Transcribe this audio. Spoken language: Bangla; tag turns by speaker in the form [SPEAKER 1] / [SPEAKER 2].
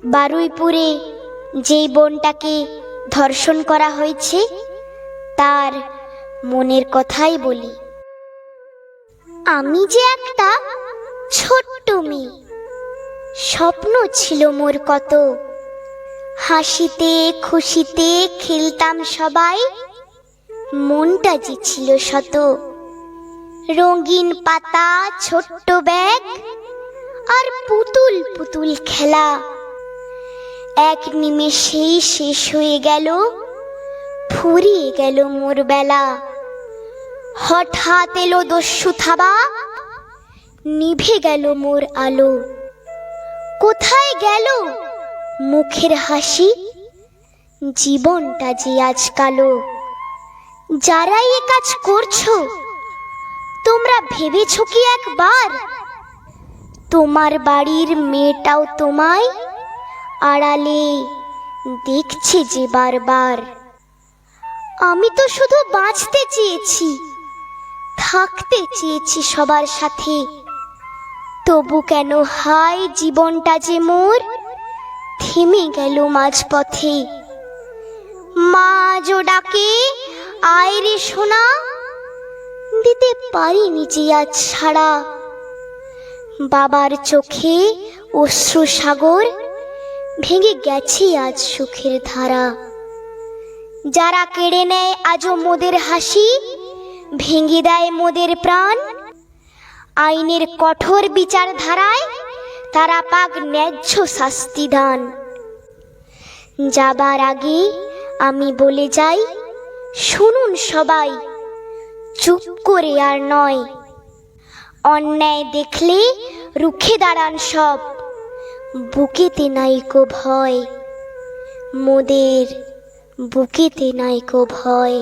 [SPEAKER 1] বারুইপুরে যেই বোনটাকে ধর্ষণ করা হয়েছে তার মনের কথাই বলি। আমি যে একটা ছোট্ট মেয়ে, স্বপ্ন ছিল মোর কত, হাসিতে খুশিতে খেলতাম সবাই, মনটা যে ছিল শত। রঙিন পাতা, ছোট্ট ব্যাগ আর পুতুল পুতুল খেলা, এক নিমেষেই শেষ হয়ে গেল, ফুরিয়ে গেল মোর বেলা। হঠাৎ এলো দস্যু থাবা, নিভে গেল মোর আলো। কোথায় গেল মুখের হাসি, জীবনটা যে আজ কালো। যারাই এ কাজ করছো, তোমরা ভেবেছো কি একবার তোমার বাড়ির মেয়েটাও তোমায় আড়ালে দেখছে যে বারবার? আমি তো শুধু বাঁচতে চেয়েছি, থাকতে চেয়েছি সবার সাথে, তবু কেন হায় জীবনটা যে মোর থেমে গেল মাঝপথে। মা আজও ডাকে, আয় রে সোনা, দিতে পারিনি যে আজ ছাড়া। বাবার চোখে অশ্রু সাগর, ভেঙে গেছে আজ সুখের ধারা। যারা কেড়ে নেয় আজও মোদের হাসি, ভেঙে দেয় মোদের প্রাণ, আইনের কঠোর বিচার ধারায় তারা পাক ন্যায্য শাস্তি দান। যাবার আগে আমি বলে যাই, শুনুন সবাই, চুপ করে আর নয়। অন্যায় দেখলে রুখে দাঁড়ান সব, বুকেতে নাইকো ভয়, মোদের বুকেতে নাইকো ভয়।